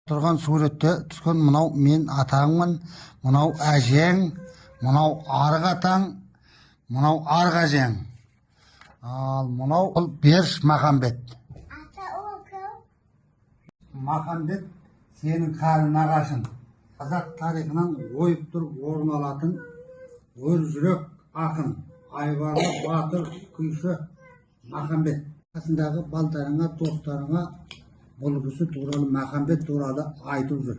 Тұрған суретте түскен мынау мен атаңмын, мынау әжең, мынау арғы атаң, мынау арғы әжең. Ал мынау Беріш Махамбет. Махамбет сенің қалың нағашың. Қазақ тарихынан ойып тұрып орын алатын өр жүрек ақын, айбарлы батыр күйші Махамбет. Қасындағы балдарыңа, достарыңа бұл кісі туралы, Махамбет туралы айтып жүр.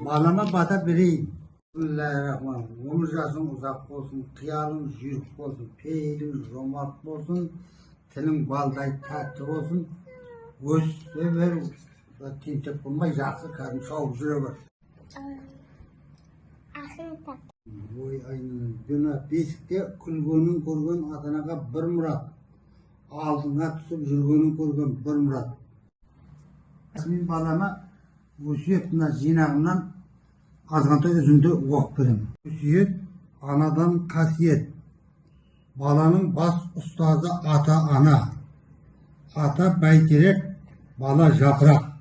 Балама бата берейін. Bismillahirrahmanirrahim. Өмір жасың ұзақ болсын, қиялың жүйрік болсын, пейілің жомарт болсын, тілің балдай тәтті болсын. Өсе бер, тентек болмай, жақсы кәдімгі шауып жүре бер. Ой, айнын, дүна бесікте күлгенін көрген ата-анаға бір мұрат. Алдыңа түсіп жүргенін көрген бір мұрат. Мен балама өсиет мына жинағымнан азғантай үзінді оқып беремін. Өсиет анадан қасиет. Баланың бас ұстазы ата-ана. Ата бәйтерек, бала жапырақ.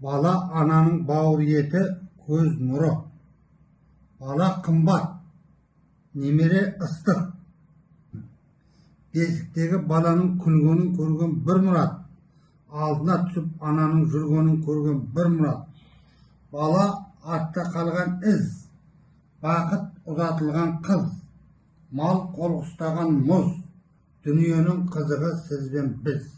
Бала ананың бауыр еті, көз нұры. Бала қымбат, немере ыстық. Бесіктегі баланың күлгенін көрген бір мұрат. Алдына түсіп ананың жүргенін көрген бір мұрат. Бала артта қалған із. Бақыт ұзатылған қыз. Мал қол ұстаған мұз. Дүниенің қызығы сіз бен біз.